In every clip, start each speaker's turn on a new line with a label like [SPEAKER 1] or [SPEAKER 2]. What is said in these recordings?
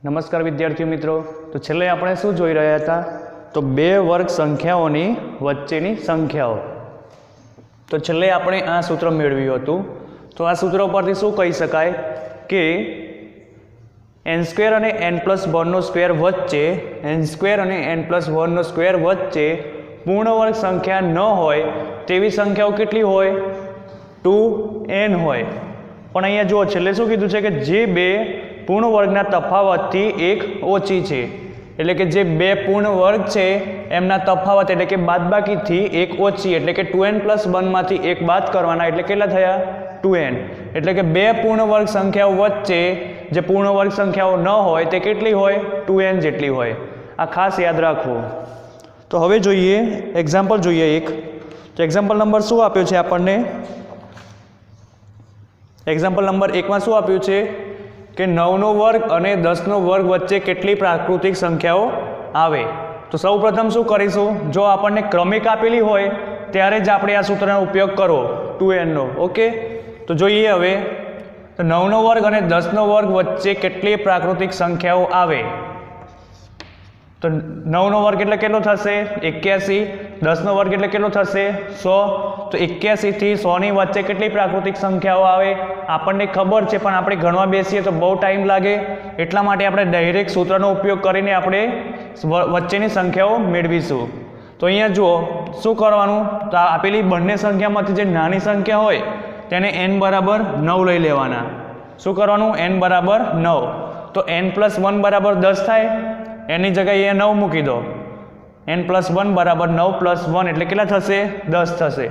[SPEAKER 1] નમસ્કાર વિદ્યાર્થી મિત્રો, તો છેલ્લે આપણે શું જોઈ રહ્યા હતા? તો બે વર્ગ સંખ્યાઓની વચ્ચેની સંખ્યાઓ. તો છેલ્લે આપણે આ સૂત્ર મેળવ્યું હતું. તો આ સૂત્ર પરથી શું કહી શકાય કે n² અને n+1² વચ્ચે n² અને n+1² વચ્ચે પૂર્ણ વર્ગ સંખ્યા ન હોય તેવી સંખ્યાઓ કેટલી હોય? 2n હોય. પણ અહીંયા જુઓ છેલ્લે શું કીધું છે કે જે બે પૂર્ણ વર્ગના તફાવતથી એક ઓછી છે, એટલે કે જે બે પૂર્ણ વર્ગ છે એમના તફાવત એટલે કે બાદબાકીથી એક ઓછી, એટલે કે 2n+1 માંથી એક બાદ કરવાના, એટલે કેટલા થયા? 2n. એટલે કે બે પૂર્ણ વર્ગ સંખ્યાઓ વચ્ચે જે પૂર્ણ વર્ગ સંખ્યાઓ ન હોય તે કેટલી હોય? 2n જેટલી હોય. આ ખાસ યાદ રાખવું. તો હવે જોઈએ એક્ઝામ્પલ જોઈએ એક. તો એક્ઝામ્પલ નંબર શું આપ્યો છે આપણને? એક્ઝામ્પલ નંબર 1 માં શું આપ્યું છે કે 9નો વર્ગ અને 10નો વર્ગ વચ્ચે કેટલી પ્રાકૃતિક સંખ્યાઓ આવે? તો સૌ પ્રથમ શું કરીશું? જો આપણને ક્રમિક આપેલી હોય ત્યારે જ આપણે આ સૂત્રનો ઉપયોગ કરવો, 2n નો. ઓકે, તો જોઈએ હવે. તો 9નો વર્ગ અને 10નો વર્ગ વચ્ચે કેટલી પ્રાકૃતિક સંખ્યાઓ આવે? તો 9નો વર્ગ એટલે કેટલો થશે? 81. 10નો વર્ગ એટલે કેટલો થશે? 100. તો 81 થી 100 ની વચ્ચે કેટલી પ્રાકૃતિક સંખ્યાઓ આવે? આપણને ખબર છે, પણ આપણે ગણવા બેસીએ તો બહુ ટાઈમ લાગે, એટલા માટે આપણે ડાયરેક્ટ સૂત્રનો ઉપયોગ કરીને આપણે વચ્ચેની સંખ્યાઓ મેળવીશું. તો અહીંયા જુઓ શું કરવાનું? તો આપેલી બંને સંખ્યામાંથી જે નાની સંખ્યા હોય તેને n બરાબર 9 લઈ લેવાના. શું કરવાનું? n બરાબર 9. તો n+1 બરાબર 10 થાય. એની જગ્યાએ 9 મૂકી દો. n+1 બરાબર 9 + 1 એટલે કેટલા થશે? 10 થશે.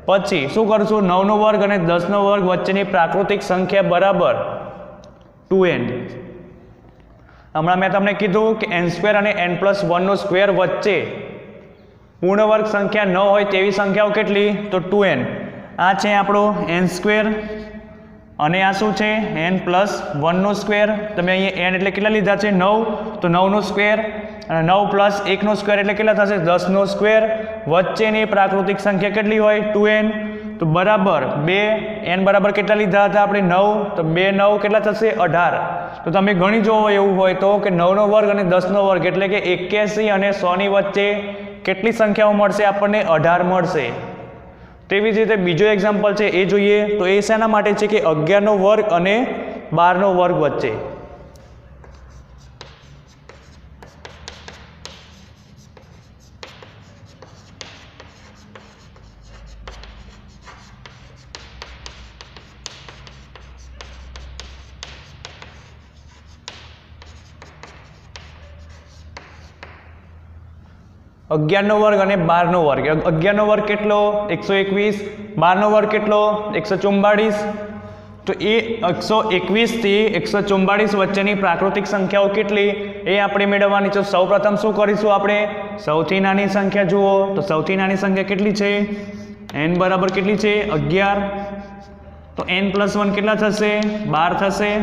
[SPEAKER 1] પછી શું કરશું? 9નો વર્ગ અને 10નો વર્ગ વચ્ચેની પ્રાકૃતિક સંખ્યા બરાબર 2n. હમણાં મેં તમને કીધું કે n² અને n+1² વચ્ચે પૂર્ણ વર્ગ સંખ્યા ન હોય તેવી સંખ્યાઓ કેટલી? તો 2n. આ છે આપણો n² અને આ શું છે? n+1². તમે અહીંયા n એટલે કેટલા લીધા છે? 9. તો 9² અને 9 + 1² એટલે કેટલા થશે? 10² વચ્ચેની પ્રાકૃતિક સંખ્યા કેટલી હોય? 2n. તો બરાબર 2. n બરાબર કેટલા લીધા હતા આપણે? 9. તો 2 9 કેટલા થશે? 18. તો તમે ગણી જોવો એવું હોય તો કે 9નો વર્ગ અને 10નો વર્ગ એટલે કે 81 અને 100 ની વચ્ચે કેટલી સંખ્યાઓ મળશે? આપણને 18 મળશે. તેવી જ રીતે બીજો એક્ઝામ્પલ છે એ જોઈએ. તો એ શેના માટે છે કે 11નો વર્ગ અને 12નો વર્ગ વચ્ચે. અગિયારનો વર્ગ અને 12નો વર્ગ. 11નો વર્ગ કેટલો? 121. 12નો વર્ગ કેટલો? 144. તો એ 121 થી 144 વચ્ચેની પ્રાકૃતિક સંખ્યાઓ કેટલી એ આપણે મેળવવાની છે. સૌપ્રથમ શું કરીશું આપણે? સૌથી નાની સંખ્યા જુઓ. તો સૌથી નાની સંખ્યા કેટલી છે? n બરાબર કેટલી છે? 11. તો n+1 કેટલા થશે? 12 થશે.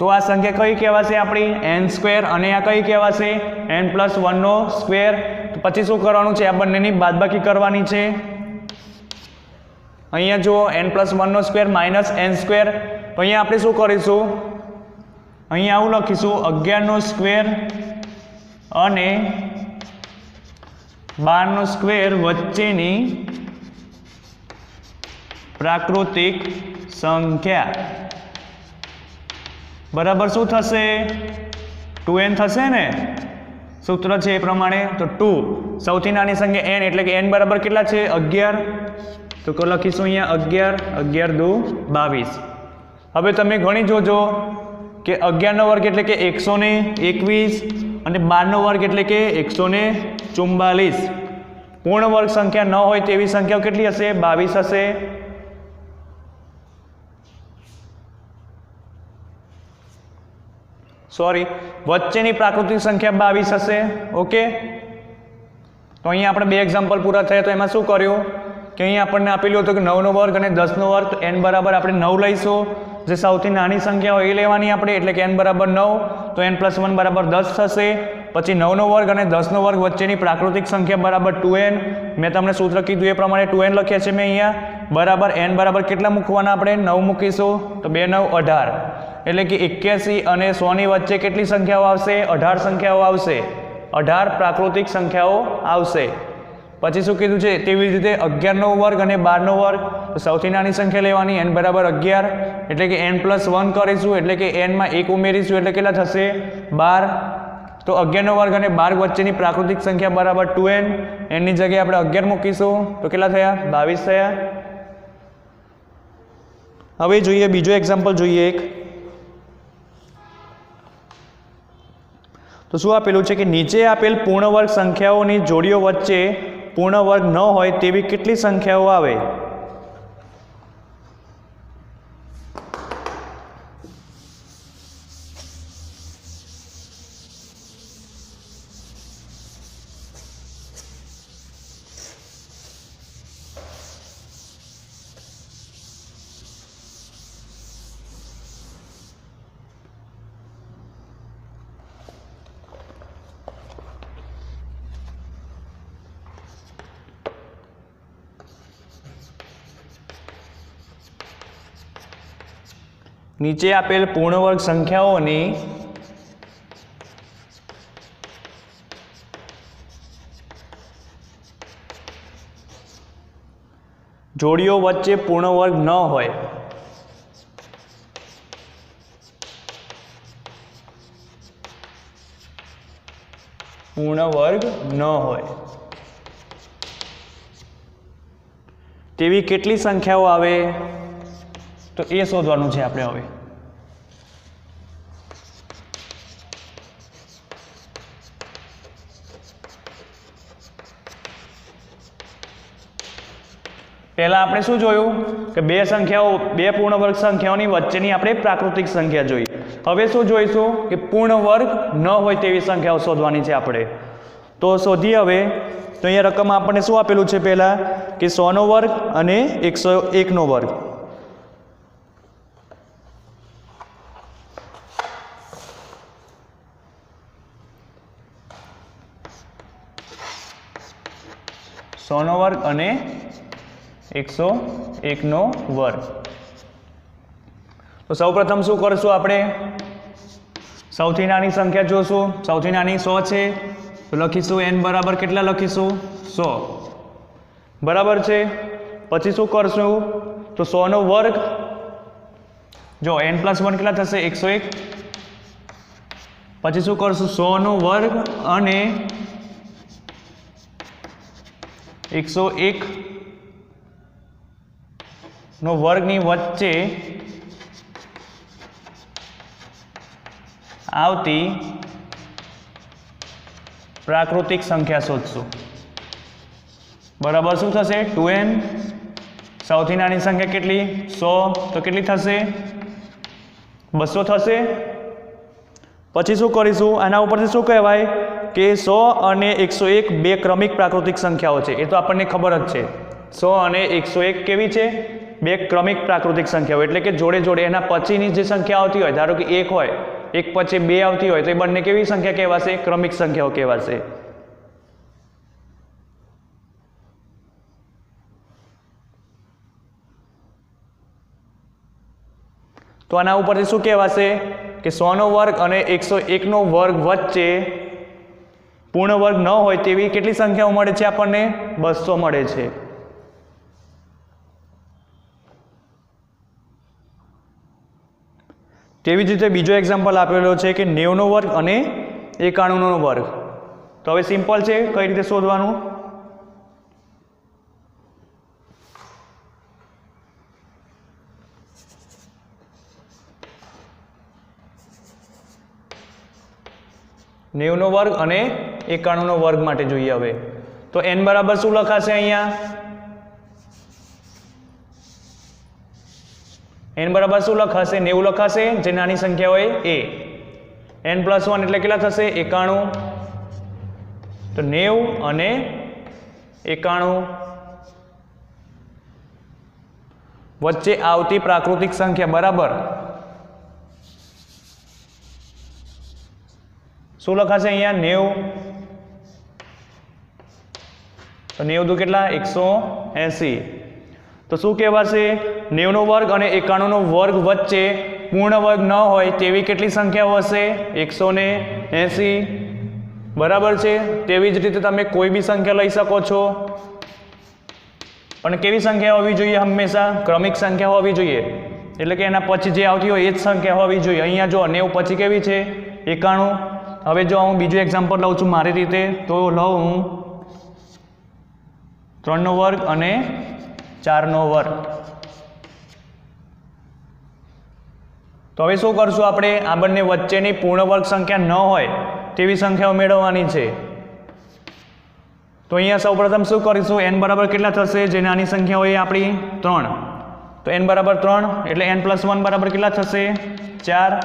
[SPEAKER 1] તો આ સંખ્યા કઈ કહેવાશે આપણી? n² અને આ કઈ કહેવાશે? n+1². તો પછી શું કરવાનું છે? આ બંનેની બાદબાકી કરવાની છે. અહીંયા જુઓ n+1² - n². તો અહીંયા આપણે શું કરીશું? અહીંયા આવું લખીશું 11² અને 12² વચ્ચેની પ્રાકૃતિક સંખ્યા બરાબર શું થશે? 2n થશે ને? સૂત્ર છે એ પ્રમાણે. તો 2 સૌથી નાની સંખ્યા n એટલે કે n બરાબર કેટલા છે? 11. તો લખીશું અહીંયા 11. 11 દુ 22. હવે તમે ગણી જોજો કે 11નો વર્ગ એટલે કે 121 અને 12નો વર્ગ એટલે કે 144. પૂર્ણ વર્ગ સંખ્યા ન હોય તેવી સંખ્યાઓ કેટલી હશે? 22 હશે. સોરી, વચ્ચેની પ્રાકૃતિક સંખ્યા 22 હશે. ઓકે, તો અહીંયા આપણે બે એક્ઝામ્પલ પૂરા થયા. તો એમાં શું કર્યું કે અહીંયા આપણને આપેલું હતું કે 9નો વર્ગ અને 10નો વર્ગ. તો n બરાબર આપણે 9 લઈશું. જે સૌથી નાની સંખ્યા હોય એ લેવાની આપણે, એટલે કે n બરાબર 9. તો n+1 બરાબર 10 થશે. પછી 9નો વર્ગ અને 10નો વર્ગ વચ્ચેની પ્રાકૃતિક સંખ્યા બરાબર 2n. મેં તમને સૂત્ર કીધું એ પ્રમાણે 2n લખ્યા છે મેં અહીંયા. બરાબર n બરાબર કેટલા મૂકવાના આપણે? 9 મૂકીશું. તો 2 9 18. એટલે કે 81 અને 100 ની વચ્ચે કેટલી સંખ્યાઓ આવશે? 18 સંખ્યાઓ આવશે. 18 પ્રાકૃતિક સંખ્યાઓ આવશે. પછી શું કીધું છે? તેવી જ રીતે 11નો વર્ગ અને 12નો વર્ગ. તો સૌથી નાની સંખ્યા લેવાની n બરાબર 11, એટલે કે n+1 કરીશું, એટલે કે n માં 1 ઉમેરીશું, એટલે કેટલા થશે? 12. તો 11નો વર્ગ અને 12 વચ્ચેની પ્રાકૃતિક સંખ્યા બરાબર 2n. n ની જગ્યાએ આપણે 11 મૂકીશું, તો કેટલા થયા? 22 થયા. હવે જોઈએ બીજો એક્ઝામ્પલ જોઈએ એક. તો શું આપેલું છે કે નીચે આપેલ પૂર્ણ વર્ગ સંખ્યાઓની જોડીઓ વચ્ચે પૂર્ણ વર્ગ ન હોય તેવી કેટલી સંખ્યાઓ આવે? નીચે આપેલ પૂર્ણ વર્ગ સંખ્યાઓની જોડીઓ વચ્ચે પૂર્ણ વર્ગ ન હોય. પૂર્ણ વર્ગ ન હોય તેવી કેટલી સંખ્યાઓ આવે? તો એ શોધવાનું છે આપણે હવે. પહેલા આપણે શું જોયું કે બે પૂર્ણ વર્ગ સંખ્યાઓની વચ્ચેની આપણે પ્રાકૃતિક સંખ્યા જોઈ. હવે શું જોઈશું કે પૂર્ણ વર્ગ ન હોય તેવી સંખ્યાઓ શોધવાની છે આપણે. તો શોધીએ હવે. તો અહીંયા રકમ આપણને શું આપેલું છે? પહેલા કે 100નો વર્ગ અને 101નો વર્ગ. નો વર્ગ અને 101નો વર્ગ. તો સૌપ્રથમ શું કરશું આપણે? સૌથી નાની સંખ્યા જોશું. સૌથી નાની 100 છે, તો લખીશું n બરાબર કેટલા લખીશું? 100. બરાબર છે. પછી શું કરશું? તો 100નો વર્ગ, જો n+1 કેટલા થશે? 101. પછી શું કરશું? 100નો વર્ગ અને 101 નો વર્ગની વચ્ચે આવતી પ્રાકૃતિક સંખ્યા શોધશું. બરાબર શું થશે? 2n. સૌથી નાની સંખ્યા કેટલી? 100. તો કેટલી થશે? 200 થશે. પછી શું કરીશું? આના ઉપરથી શું કહેવાય કે 100 અને 101 બે ક્રમિક પ્રાકૃતિક સંખ્યાઓ છે. એ તો આપણને ખબર જ છે. 100 અને 101 કેવી છે? બે ક્રમિક પ્રાકૃતિક સંખ્યાઓ. એટલે કે જોડે જોડે એના પછીની જે સંખ્યા આવતી હોય, ધારો કે 1 હોય, 1 પછી 2 આવતી હોય, તો એ બંને કેવી સંખ્યા કહેવાશે? ક્રમિક સંખ્યાઓ કહેવાશે. તો આના ઉપરથી શું કહેવાશે કે 100નો વર્ગ અને 101નો વર્ગ વચ્ચે પૂર્ણ વર્ગ ન હોય તેવી કેટલી સંખ્યાઓ મળે છે આપણને? 200 મળે છે. તેવી જ રીતે બીજો એક્ઝામ્પલ આપેલો છે કે 90નો વર્ગ અને 91નો વર્ગ. તો હવે સિમ્પલ છે, કઈ રીતે શોધવાનું? નો વર્ગ અને 91નો વર્ગ માટે જોઈએ હવે. તો n બરાબર શું લખાશે? અહીંયા n બરાબર શું લખાશે? 90 લખાશે, જે નાની સંખ્યા હોય એ. n+1 એટલે કેટલા થશે? 91. તો 90 અને 91 વચ્ચે આવતી પ્રાકૃતિક સંખ્યા બરાબર શું લખાશે અહીંયા? 90. તો 90 તો કેટલા? 180. તો શું કહેવાશે? 90નો વર્ગ અને 91નો વર્ગ વચ્ચે પૂર્ણ વર્ગ ન હોય તેવી કેટલી સંખ્યાઓ હશે? 180. બરાબર છે. તેવી જ રીતે તમે કોઈ બી સંખ્યા લઈ શકો છો, પણ કેવી સંખ્યા હોવી જોઈએ? હંમેશા ક્રમિક સંખ્યા હોવી જોઈએ, એટલે કે એના પછી જે આવતી હોય એ જ સંખ્યા હોવી જોઈએ. અહીંયા જો 90 પછી કેવી છે? 91. હવે જો હું બીજું એક્ઝામ્પલ લઉં છું મારી રીતે, તો લઉં હું 3 નો વર્ગ અને 4 નો વર્ગ. તો હવે શું કરશું આપણે? આ બંને વચ્ચેની પૂર્ણ વર્ગ સંખ્યા ન હોય તેવી સંખ્યાઓ મેળવવાની છે. તો અહીંયા સૌપ્રથમ શું કરીશું? n બરાબર કેટલા થશે? જે નાની સંખ્યા હોય આપણી 3. તો n બરાબર 3 એટલે n+1 બરાબર કેટલા થશે? 4.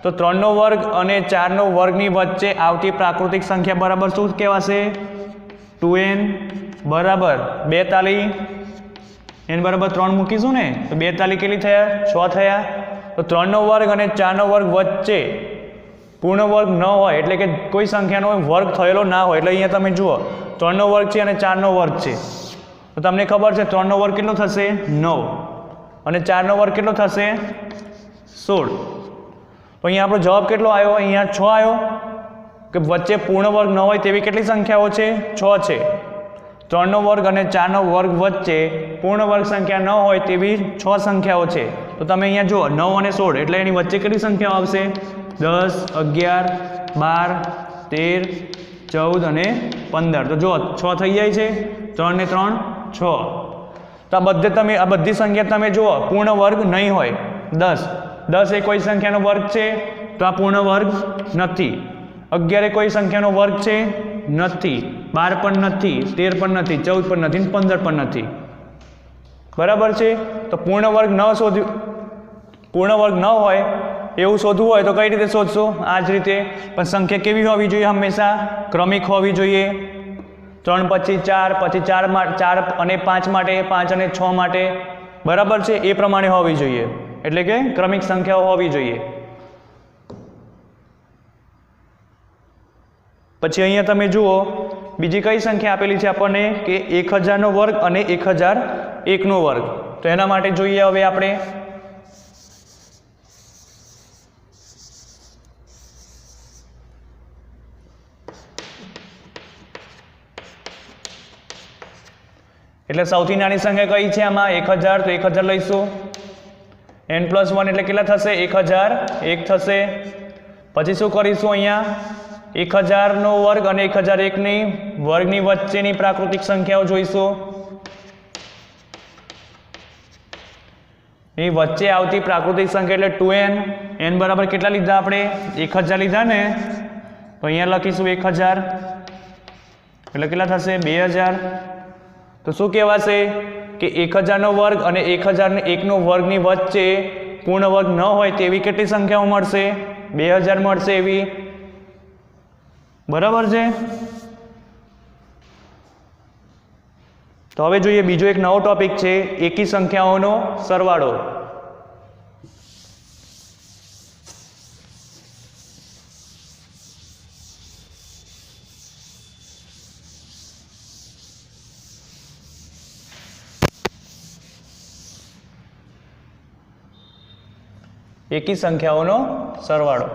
[SPEAKER 1] તો 3 નો વર્ગ અને 4 નો વર્ગની વચ્ચે આવતી પ્રાકૃતિક સંખ્યા બરાબર શું કહેવાશે? 2n બરાબર 42. n બરાબર 3 મૂકીશું ને, તો 42 કેટલી થયા? 6 થયા. તો 3 નો વર્ગ અને 4 નો વર્ગ વચ્ચે પૂર્ણ વર્ગ ન હોય, એટલે કે કોઈ સંખ્યાનો વર્ગ થયેલો ના હોય. એટલે અહીંયા તમે જુઓ 3 નો વર્ગ છે અને 4 નો વર્ગ છે, તો તમને ખબર છે 3 નો વર્ગ કેટલો થશે? 9. અને 4 નો વર્ગ કેટલો થશે? 16. તો અહીંયા આપણો જવાબ કેટલો આવ્યો? અહીંયા 6 આવ્યો, કે વચ્ચે પૂર્ણ વર્ગ ન હોય તેવી કેટલી સંખ્યાઓ છે? 6 છે. 3 નો વર્ગ અને 4 નો વર્ગ વચ્ચે પૂર્ણ વર્ગ સંખ્યા ન હોય તેવી 6 સંખ્યાઓ છે. તો તમે અહીંયા જુઓ 9 અને 16 એટલે એની વચ્ચે કેટલી સંખ્યાઓ આવશે? 10, 11, 12, 13, 14 અને 15. તો જુઓ 6 થઈ જાય છે. 3 ને 3 6. તો આ બધી સંખ્યા તમે જુઓ પૂર્ણ વર્ગ નહીં હોય. 10 એ કોઈ સંખ્યાનો વર્ગ છે, તો આ પૂર્ણ વર્ગ નથી. 11 એ કોઈ સંખ્યાનો વર્ગ છે? નથી. 12 પણ નથી, 13 પણ નથી, 14 પણ નથી, 15 પણ નથી. બરાબર છે. તો પૂર્ણ વર્ગ ન હોય એવું શોધવું હોય તો કઈ રીતે શોધશો? આ જ રીતે. પણ સંખ્યા કેવી હોવી જોઈએ? હંમેશા ક્રમિક હોવી જોઈએ. 3 પછી 4, પછી 4 અને 5 માટે, 5 અને 6 માટે. બરાબર છે. એ પ્રમાણે હોવી જોઈએ, એટલે કે ક્રમિક સંખ્યાઓ હોવી જોઈએ. પછી અહીંયા તમે જુઓ બીજી કઈ સંખ્યા આપેલી છે આપણને? કે 1000 નો વર્ગ અને 1001 નો વર્ગ. તો એના માટે જોઈએ હવે આપણે. એટલે સૌથી નાની સંખ્યા કઈ છે આમાં? 1000. તો 1000 લઈશું. n+1 એટલે કેટલા થશે? 1001 થશે. પછી શું કરીશું? અહીંયા 1000 નો વર્ગ અને 1001 ની વર્ગની વચ્ચેની પ્રાકૃતિક સંખ્યાઓ જોઈશું. એ વચ્ચે આવતી પ્રાકૃતિક સંખ્યા એટલે 2n. n બરાબર કેટલા લીધા આપણે? 1000 લીધા ને, તો અહીંયા લખીશું 1000 એટલે કેટલા થશે? 2000. તો શું કહેવાશે? કે 1000 નો વર્ગ અને 1001 નો વર્ગની વચ્ચે પૂર્ણ વર્ગ ન હોય તેવી કેટલી સંખ્યાઓ મળશે? 2000 મળશે એવી. બરાબર છે. તો હવે જોઈએ બીજો એક નવો ટોપિક છે, એકી સંખ્યાઓનો સરવાળો. એકી સંખ્યાઓનો સરવાળો.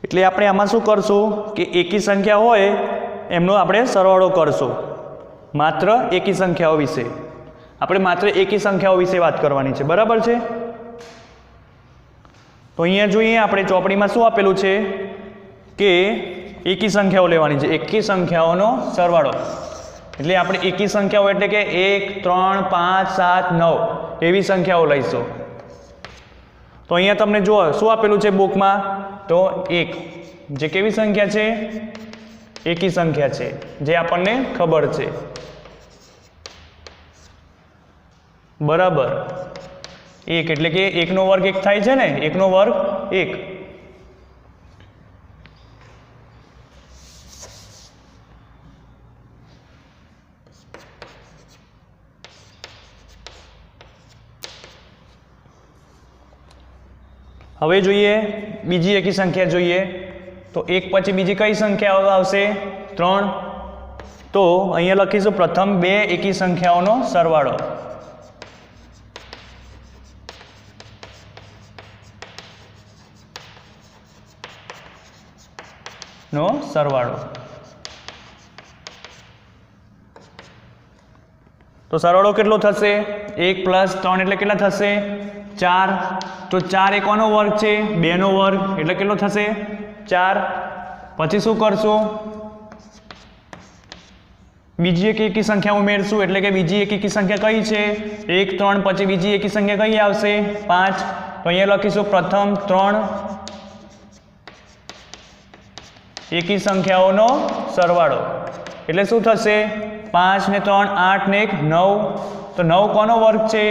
[SPEAKER 1] એટલે આપણે આમાં શું કરશું? કે એકી સંખ્યા હોય એમનો આપણે સરવાળો કરશું. માત્ર એકી સંખ્યાઓ વિશે આપણે માત્ર એકી સંખ્યાઓ વિશે વાત કરવાની છે. બરાબર છે. તો અહીંયા જોઈએ આપણે ચોપડીમાં શું આપેલું છે? કે એકી સંખ્યાઓ લેવાની છે. એકી સંખ્યાઓનો સરવાળો એટલે આપણે એકી સંખ્યાઓ એટલે કે 1, 3, 5, 7, 9 એવી સંખ્યાઓ લઈશું. તો અહીંયા તમને જુઓ શું આપેલું છે બુકમાં? તો 1 જે કેવી સંખ્યા છે? એકી સંખ્યા છે, જે આપણને ખબર છે. બરાબર. 1 એટલે કે 1 નો વર્ગ 1 થાય છે ને, 1 નો વર્ગ 1. હવે જોઈએ બીજી એકી સંખ્યા જોઈએ તો 1 પછી બીજી કઈ સંખ્યા આવશે 3 તો અહીંયા લખીશું પ્રથમ બે એકી સંખ્યાઓનો સરવાળો તો સરવાળો કેટલો થશે 1 + 3 એટલે કેટલા થશે 4 તો 4 એ કોનો વર્ગ છે 2 નો વર્ગ એટલે કેટલો થશે 4 પછી શું કરશું બીજી એક એકી સંખ્યા ઉમેરશું એટલે કે બીજી એક એકી સંખ્યા કઈ છે 1 3 પછી બીજી એકી સંખ્યા કઈ આવશે 5 તો અહીંયા લખીશું પ્રથમ 3 એકી સંખ્યાઓનો સરવાળો એટલે શું થશે 5 ને 3 8 ને 1 9 તો 9 કોનો વર્ગ છે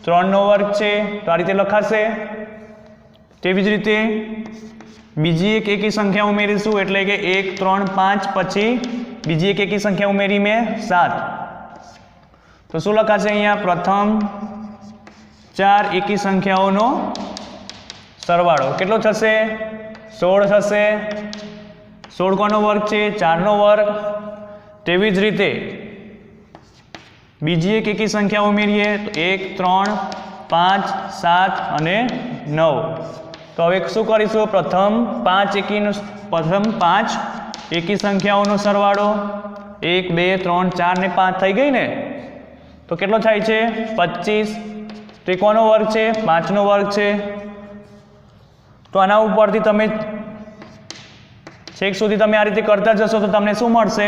[SPEAKER 1] 3 નો વર્ગ છે તો આ રીતે લખાશે તેવી જ રીતે બીજી એક એકી સંખ્યા ઉમેરીશું એટલે કે 1 3 5 પછી બીજી એક એકી સંખ્યા ઉમેરી મેં 7 તો શું લખાશે અહીંયા પ્રથમ 4 એકી સંખ્યાઓનો સરવાળો કેટલો થશે 16 થશે 16 કોનો વર્ગ છે 4 નો વર્ગ તેવી જ રીતે બીજી એક એકી સંખ્યા ઉમેરીએ તો 1 3 5 7 અને 9 તો હવે શું કરીશું પ્રથમ 5 એકી સંખ્યાઓનો સરવાળો 1 2 3 4 ને 5 થઈ ગઈ ને તો કેટલો થાય છે 25 તો કોનો વર્ગ છે 5 નો વર્ગ છે તો આના ઉપરથી તમે છેક સુધી તમે આ રીતે કરતા જશો તો તમને શું મળશે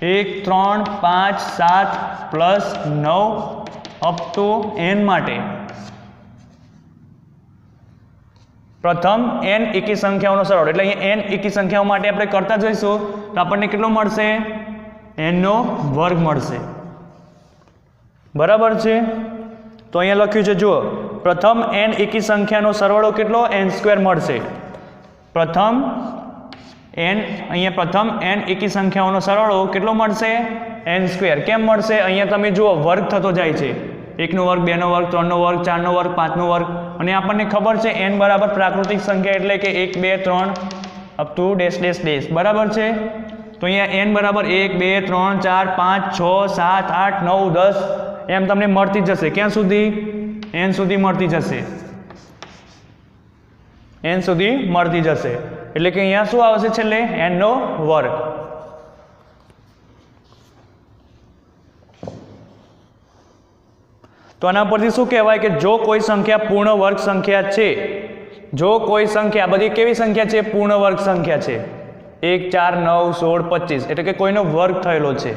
[SPEAKER 1] 1 3 5 7 પ્લસ 9 અપ ટુ n માટે પ્રથમ n એકી સંખ્યાઓનો સરવાળો એટલે અહીંયા n એકી સંખ્યાઓ માટે આપણે કરતા જઈશું તો આપણને કેટલો મળશે n નો વર્ગ મળશે બરાબર છે તો અહીંયા લખ્યું છે જુઓ પ્રથમ n એકી સંખ્યાનો સરવાળો કેટલો n² મળશે પ્રથમ n એકી સંખ્યાઓનો સરવાળો કેટલો મળશે n² કેમ મળશે અહીંયા તમે જુઓ વર્ગ થતો જાય છે 1 નો વર્ગ 2 નો વર્ગ 3 નો વર્ગ 4 નો વર્ગ 5 નો વર્ગ અને આપણને ખબર છે n બરાબર પ્રાકૃતિક સંખ્યા એટલે કે 1 2 3 up to dash dash dash બરાબર છે તો અહીંયા n બરાબર 1 2 3 4 5 6 7 8 9 10 એમ તમને મળતી જશે ક્યાં સુધી n સુધી મળતી જશે n સુધી મળતી જશે એટલે કે અહીંયા શું આવશે છેલ્લે n નો વર્ગ તો આના પરથી શું કહેવાય કે જો કોઈ સંખ્યા પૂર્ણ વર્ગ સંખ્યા છે જો કોઈ સંખ્યા બધી કેવી સંખ્યા છે પૂર્ણ વર્ગ સંખ્યા છે 1 4 9 16 25 એટલે કે કોઈનો વર્ગ થયેલો છે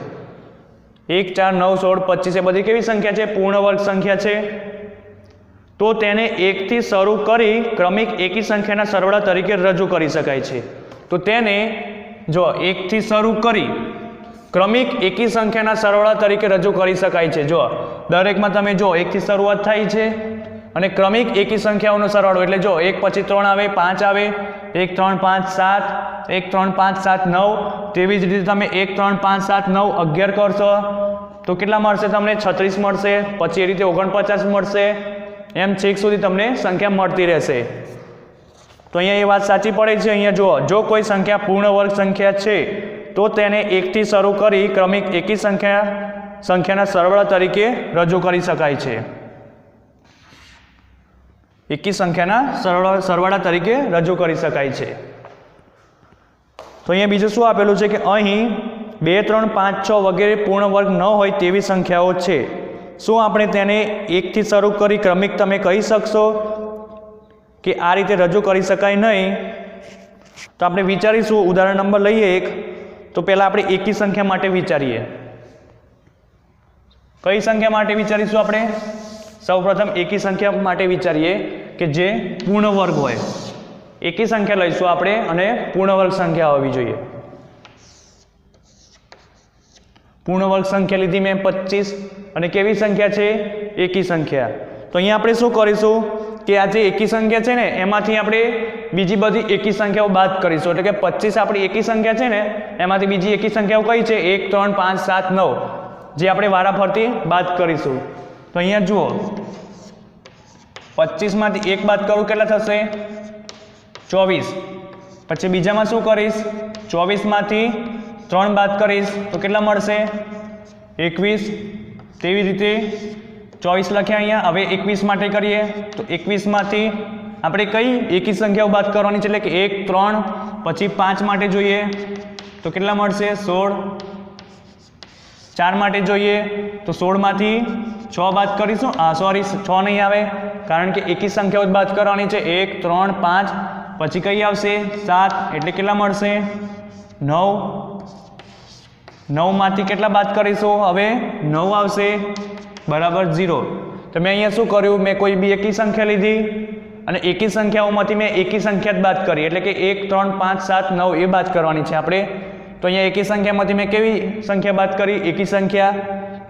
[SPEAKER 1] 1 4 9 16 25 એ બધી કેવી સંખ્યા છે પૂર્ણ વર્ગ સંખ્યા છે તો તેને 1 થી શરૂ કરી ક્રમિક એકી સંખ્યાના સરવાળા તરીકે રજૂ કરી શકાય છે તો તેને જો 1 થી શરૂ કરી ક્રમિક એકી સંખ્યાના સરવાળા તરીકે રજૂ કરી શકાય છે જો દરેકમાં તમે જો 1 થી શરૂઆત થાય છે અને ક્રમિક એકી સંખ્યાઓનો સરવાળો એટલે જો 1 પછી 3 આવે 5 આવે 1 3 5 7 1 3 5 7 9 તેવી જ રીતે તમે 1 3 5 7 9 11 કરશો તો કેટલા મળશે તમને 36 મળશે પછી એ રીતે 49 મળશે એમ છેક સુધી તમને સંખ્યા મળતી રહેશે તો અહીંયા એ વાત સાચી પડે છે અહીંયા જુઓ જો કોઈ સંખ્યા પૂર્ણ વર્ગ સંખ્યા છે તો તેને 1 થી શરૂ કરી ક્રમિક એકી સંખ્યાના સરવાળા તરીકે રજૂ કરી શકાય છે એકી સંખ્યાના સરવાળા તરીકે રજૂ કરી શકાય છે તો અહીંયા બીજું શું આપેલું છે કે અહીં 2 3 5 6 વગેરે પૂર્ણ વર્ગ ન હોય તેવી સંખ્યાઓ છે શું આપણે તેને 1 થી શરૂ કરી ક્રમિક તમે કહી શકશો કે આ રીતે રજૂ કરી શકાય નહીં તો આપણે વિચારીશું ઉદાહરણ નંબર લઈએ એક તો પહેલાં આપણે એકી સંખ્યા માટે વિચારીએ કઈ સંખ્યા માટે વિચારીશું આપણે સૌપ્રથમ એકી સંખ્યા માટે વિચારીએ કે જે પૂર્ણ વર્ગ હોય એકી સંખ્યા લઈશું આપણે અને પૂર્ણ વર્ગ સંખ્યા હોવી જોઈએ પૂર્ણ વર્ગ સંખ્યા લીધી મેં 25 અને કેવી સંખ્યા છે એકી સંખ્યા તો અહીંયા આપણે શું કરીશું કે આ જે એકી સંખ્યા છે ને એમાંથી આપણે બીજી બધી એકી સંખ્યાઓ બાદ કરીશું એટલે કે 25 આપણી એકી સંખ્યા છે ને એમાંથી બીજી એકી સંખ્યાઓ કઈ છે 1 3 5 7 9 જે આપણે વારાફરતી બાદ કરીશું તો અહીંયા જુઓ 25માંથી 1 બાદ કરું કેટલા થશે 24. પછી બીજામાં શું કરીશ 24માંથી 3 બાદ કરીશ તો કેટલા મળશે 21. તેવી રીતે 24 લખ્યા અહીંયા. હવે 21 માટે કરીએ તો 21માંથી આપણે કઈ એકી સંખ્યાઓ બાદ કરવાની છે, એટલે કે 1 3 પછી 5 માટે જોઈએ તો કેટલા મળશે 16. 4 માટે જોઈએ તો 16માંથી 6 બાદ કરીશું. સોરી 6 નહીં આવે, કારણ કે એકી સંખ્યાઓ જ બાદ કરવાની છે. 1 3 5 પછી કઈ આવશે 7, એટલે કેટલા મળશે 9. 9માંથી કેટલા બાદ કરીશું હવે 9 આવશે બરાબર 0. તો મેં અહીંયા શું કર્યું, મેં કોઈ બી એકી સંખ્યા લીધી અને એકી સંખ્યાઓમાંથી મેં એકી સંખ્યા જ બાદ કરી, એટલે કે 1 3 5 7 9 એ બાદ કરવાની છે આપણે. તો અહીંયા એકી સંખ્યામાંથી મેં કેવી સંખ્યા બાદ કરી એકી સંખ્યા,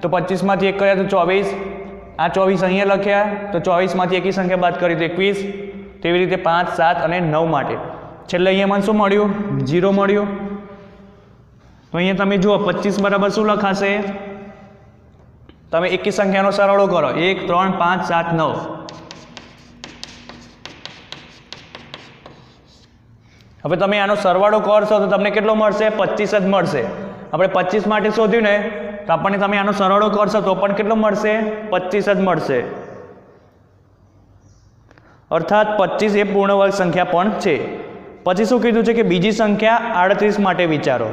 [SPEAKER 1] તો 25માંથી 1 કર્યા તો 24. આ 24 અહીંયા લખ્યા તો 24માંથી એકી સંખ્યા બાદ કરી તો 21. તેવી રીતે 5 7 અને 9 માટે છેલ્લે અહીંયા મને શું મળ્યું 0 મળ્યું. તો અહીંયા તમે જુઓ 25 બરાબર શું લખાશે, તમે એકી સંખ્યાનો સરવાળો કરો 1 3 5 7 9. હવે તમે આનો સરવાળો કરશો તો તમને કેટલો મળશે 25 જ મળશે. આપણે 25 માટે શોધ્યું ને તો આપણને તમે આનો સરવાળો કરશો તો પણ કેટલો મળશે 25 જ મળશે. અર્થાત 25 એ પૂર્ણ વર્ગ સંખ્યા પણ છે. પછી શું કીધું છે કે બીજી સંખ્યા 38 માટે વિચારો.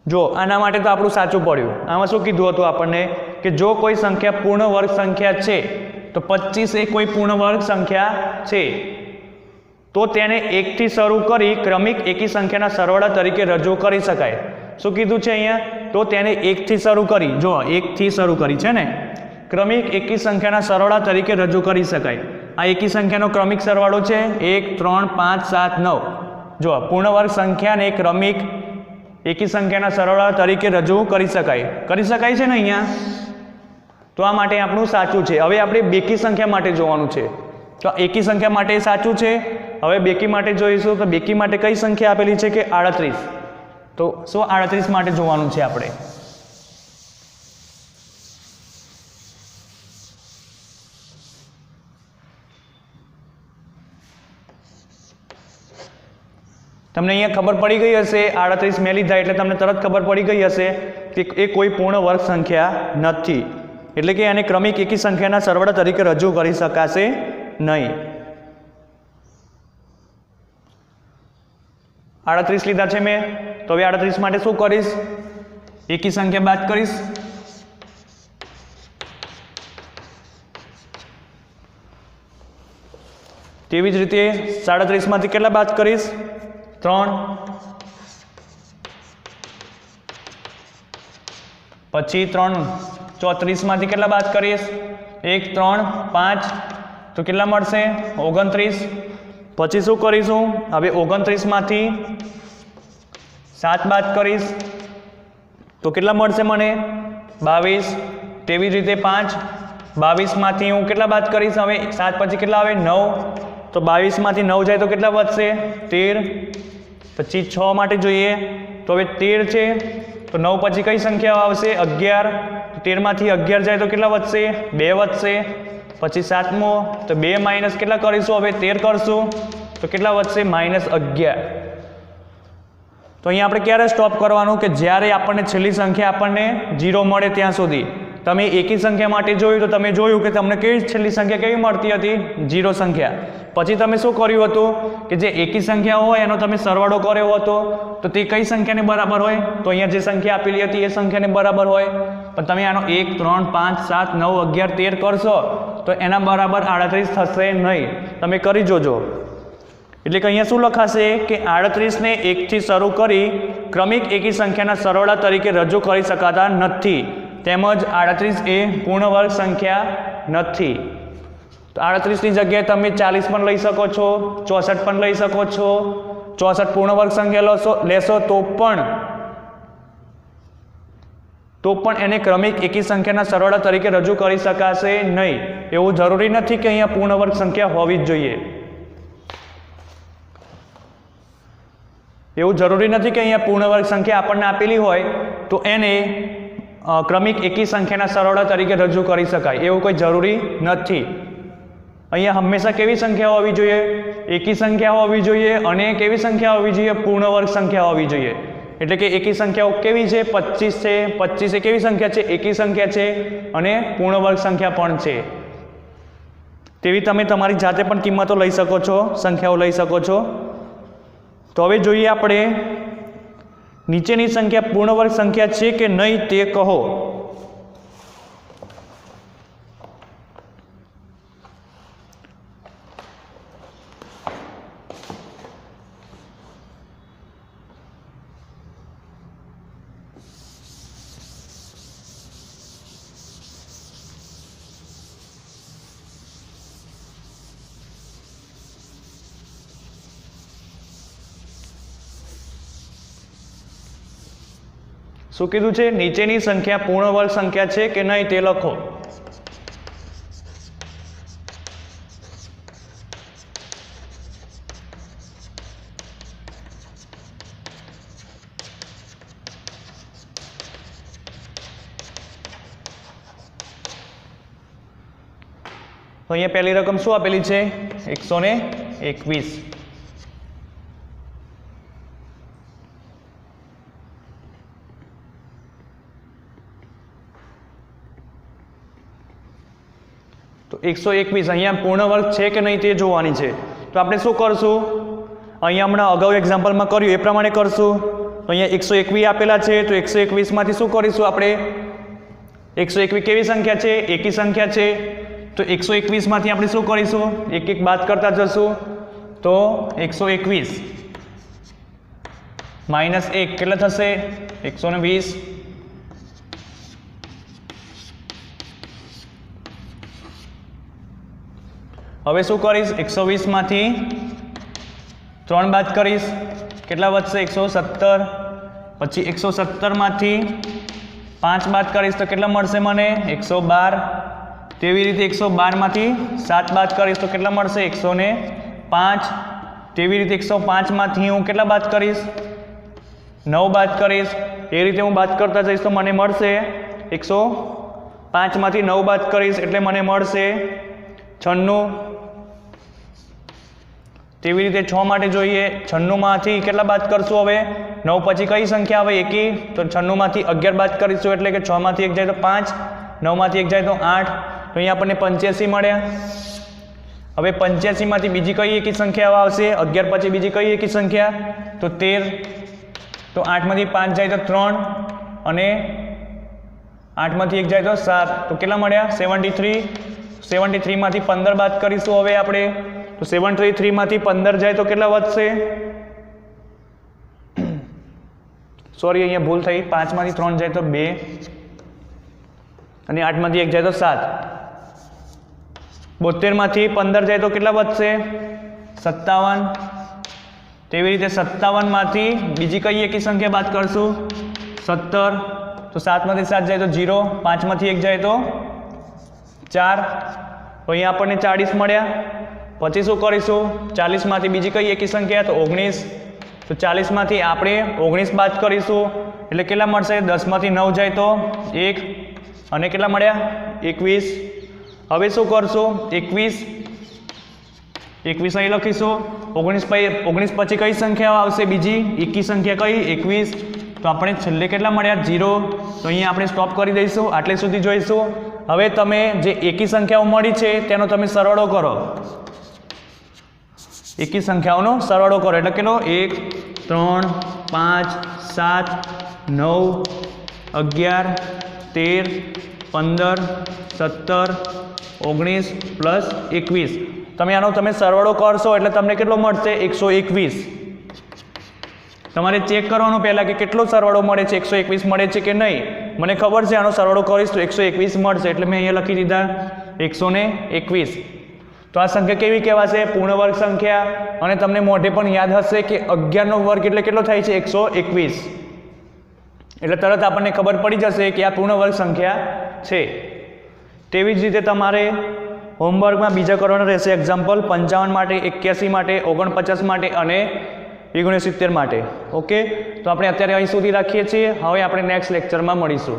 [SPEAKER 1] જો આના માટે તો આપણું સાચું પડ્યું. આમાં શું કીધું હતું આપણને કે જો કોઈ સંખ્યા પૂર્ણ વર્ગ સંખ્યા છે તો 25 એ કોઈ પૂર્ણ વર્ગ સંખ્યા છે તો તેને 1 થી શરૂ કરી ક્રમિક એકી સંખ્યાના સરવાળા તરીકે રજૂ કરી શકાય. શું કીધું છે અહીંયા, તો તેને 1 થી શરૂ કરી, જો 1 થી શરૂ કરી છે ને, ક્રમિક એકી સંખ્યાના સરવાળા તરીકે રજૂ કરી શકાય. આ એકી સંખ્યાનો ક્રમિક સરવાળો છે 1 3 5 7 9. જો પૂર્ણ વર્ગ સંખ્યાને ક્રમિક એકી સંખ્યાના સરવાળા તરીકે રજૂ કરી શકાય છે ને અહીંયા. તો આ માટે આપણું સાચું છે. હવે આપણે બેકી સંખ્યા માટે જોવાનું છે. તો એકી સંખ્યા માટે સાચું છે. હવે બેકી માટે જોઈશું તો બેકી માટે કઈ સંખ્યા આપેલી છે કે 38. તો શું 38 માટે જોવાનું છે આપણે. તમને અહીંયા ખબર પડી ગઈ હશે 38 મેં લીધા એટલે તમને તરત ખબર પડી ગઈ હશે કે એ કોઈ પૂર્ણ વર્ગ સંખ્યા નથી, એટલે કે એને ક્રમિક એકી સંખ્યાના સરવાળા તરીકે રજૂ કરી શકાશે નહીં. 38 લીધા છે મેં, તો હવે 38 માટે શું કરીશ, એકી સંખ્યા બાદ કરીશ. તેવી જ રીતે 37માંથી કેટલા બાદ કરીશ 3. પછી 3 34માંથી કેટલા બાદ કરીશ 1 3 5 તો કેટલા મળશે 29. પછી શું કરીશું, હવે 29માંથી 7 બાદ કરીશ તો કેટલા મળશે મને 22. તેવી જ રીતે 5 22માંથી હું કેટલા બાદ કરીશ, હવે 7 પછી કેટલા આવે 9, તો 22માંથી 9 જાય તો કેટલા વધશે 13. પછી 6 માટે જોઈએ તો હવે 13 છે તો 9 પછી કઈ સંખ્યા આવશે 11, તો 13માંથી 11 જાય તો કેટલા વધશે 2 વધશે. પછી 7મો તો 2 માઇનસ કેટલા કરીશું, હવે 13 કરશું તો કેટલા વધશે -11. તો અહીંયા આપણે ક્યારે સ્ટોપ કરવાનું કે જ્યારે આપણને છેલ્લી સંખ્યા આપણને 0 મળે ત્યાં સુધી. તમે એકી સંખ્યા માટે જોયું તો તમે જોયું કે તમને કેવી છેલ્લી સંખ્યા કેવી મળતી હતી 0 સંખ્યા. પછી તમે શું કર્યું હતું કે જે એકી સંખ્યા હોય એનો તમે સરવાળો કર્યો હતો તો તે કઈ સંખ્યાને બરાબર હોય, તો અહીંયા જે સંખ્યા આપેલી હતી એ સંખ્યાને બરાબર હોય. પણ તમે આનો 1 3 5 7 9 11 13 કરશો તો એના બરાબર 38 થશે નહીં. તમે કરી જોજો. એટલે કે અહીંયા શું લખાશે કે 38ને 1 થી શરૂ કરી ક્રમિક એકી સંખ્યાના સરવાળા તરીકે રજૂ કરી શકાતા નથી, તેમજ 38 એ પૂર્ણ વર્ગ સંખ્યા નથી. તો 38ની જગ્યાએ તમે 40 પણ લઈ શકો છો, 64 પણ લઈ શકો છો. 64 પૂર્ણ વર્ગ સંખ્યા લેશો તો પણ એને ક્રમિક એકી સંખ્યાના સરવાળા તરીકે રજૂ કરી શકાશે નહીં. એવું જરૂરી નથી કે અહીંયા પૂર્ણ વર્ગ સંખ્યા હોવી જ જોઈએ. એવું જરૂરી નથી કે અહીંયા પૂર્ણ વર્ગ સંખ્યા આપણને આપેલી હોય તો એને ક્રમિક એકી સંખ્યાના સરવાળા તરીકે રજૂ કરી શકાય એવું કોઈ જરૂરી નથી. અહીંયા હંમેશા કેવી સંખ્યાઓ હોવી જોઈએ? એકી સંખ્યાઓ હોવી જોઈએ અને કેવી સંખ્યા હોવી જોઈએ? પૂર્ણ વર્ગ સંખ્યા હોવી જોઈએ. એટલે કે એકી સંખ્યાઓ કેવી છે? 25 છે. 25 એ કેવી સંખ્યા છે? એકી સંખ્યા છે અને પૂર્ણ વર્ગ સંખ્યા પણ છે. તેવી તમે તમારી જાતે પણ કિંમતો લઈ શકો છો, સંખ્યાઓ લઈ શકો છો. તો હવે જોઈએ આપણે નીચેની સંખ્યા પૂર્ણ વર્ગ સંખ્યા છે કે નહીં તે કહો. શું કીધું છે? નીચેની સંખ્યા પૂર્ણ વર્ગ સંખ્યા છે કે નહીં તે લખો. તો અહીંયા પહેલી રકમ શું આપેલી છે? 121. તો 121 અહીંયા પૂર્ણ વર્ગ છે કે નહીં તે જોવાની છે. તો આપણે શું કરશું? અહીંયા હમણાં અગાઉ એક્ઝામ્પલમાં કર્યું એ પ્રમાણે કરશું. તો અહીંયા 121 આપેલા છે તો 121 માંથી શું કરીશું આપણે? 121 કેવી સંખ્યા છે? એકી સંખ્યા છે. તો 121 માંથી આપણે શું કરીશું? એક એક બાદ કરતા જશું. તો 121 માઇનસ 1 કેટલા થશે? 120. હવે શું કરીશ? 120 માંથી 3 બાદ કરીશ. કેટલા વધશે? 117. પછી 117 માંથી 5 બાદ કરીશ તો કેટલા મળશે મને? 112. તેવી રીતે 112 માંથી 7 બાદ કરીશ તો કેટલા મળશે? 105. તેવી રીતે 105 માંથી હું કેટલા બાદ કરીશ? 9 બાદ કરીશ. એ રીતે હું બાદ કરતા જઈશ તો મને મળશે 105 માંથી 9 બાદ કરીશ એટલે મને મળશે 96. તેવી રીતે 6 માટે જોઈએ. 96 માંથી કેટલા બાદ કરશું? હવે 9 પછી કઈ સંખ્યા આવે? એકી. તો 96 માંથી 11 બાદ કરીશું એટલે કે 6 માંથી 1 જાય તો 5, 9 માંથી 1 જાય તો 8. તો અહીંયા આપણને 85 મળ્યા. હવે 85 માંથી બીજી કઈ એકી સંખ્યા આવશે? 11 પછી બીજી કઈ એકી સંખ્યા? તો 13. તો 8 માંથી 5 જાય તો 3 અને 8 માંથી 1 જાય તો 7. તો કેટલા મળ્યા? 73. 73 માંથી 15 બાદ કરીશું હવે આપણે. તો 73 માંથી 15 જાય તો કેટલા વધશે? સોરી અહીંયા ભૂલ થઈ. 5 માંથી 3 જાય તો 2 અને 8 માંથી 1 જાય તો 7. 72 માંથી 15 જાય તો કેટલા વધશે? 57. તેવી રીતે 57 માંથી બીજી કઈ એકી સંખ્યા બાદ કરશું? 17. તો 7 માંથી 7 જાય તો 0, 5 માંથી 1 જાય તો 4. તો અહીંયા આપણને 40 મળ્યા. પછી શું કરીશું? 40 માંથી બીજી કઈ એકી સંખ્યા? તો 19. તો 40 માંથી આપણે 19 બાદ કરીશું એટલે કેટલા મળશે? 10 માંથી 9 જાય તો 1 અને કેટલા મળ્યા? 21. હવે શું કરશું? 21 અહીં લખીશું. 19 પછી કઈ સંખ્યા આવશે? બીજી એકી સંખ્યા કઈ? 21. તો આપણે છેલ્લે કેટલા મળ્યા? 0. તો અહીંયા આપણે સ્ટોપ કરી દઈશું. આટલે સુધી જોઈશું. હવે તમે જે એકી સંખ્યાઓ મળી છે તેનો તમે સરવાળો કરો. એકી સંખ્યાઓનો સરવાળો કરો એટલે કેટલો? 1, 3, 5, 7, 9, 11, 13, 15, 17, 19 પ્લસ 21. તમે આનો તમે સરવાળો કરશો એટલે તમને કેટલો મળશે? 121. તમારે ચેક કરવાનું પહેલાં કે કેટલો સરવાળો મળે છે? 121 મળે છે કે નહીં. મને ખબર છે આનો સરવાળો કરીશ તો 121 મળશે એટલે મેં અહીંયા લખી દીધા 121. તો આ સંખ્યા કેવી કહેવાશે? પૂર્ણ વર્ગ સંખ્યા. અને તમને મોઢે પણ યાદ હશે કે 11 નો વર્ગ એટલે કેટલો થાય છે? 121. એટલે તરત આપણને ખબર પડી જશે કે આ પૂર્ણ વર્ગ સંખ્યા છે. તેવી જ રીતે તમારે હોમવર્કમાં બીજા કરવાના રહેશે એક્ઝામ્પલ 55 માટે, 81 માટે, 49 માટે અને 69 માટે. ઓકે, તો આપણે અત્યારે અહીં સુધી રાખીએ છીએ. હવે આપણે નેક્સ્ટ લેક્ચરમાં મળીશું.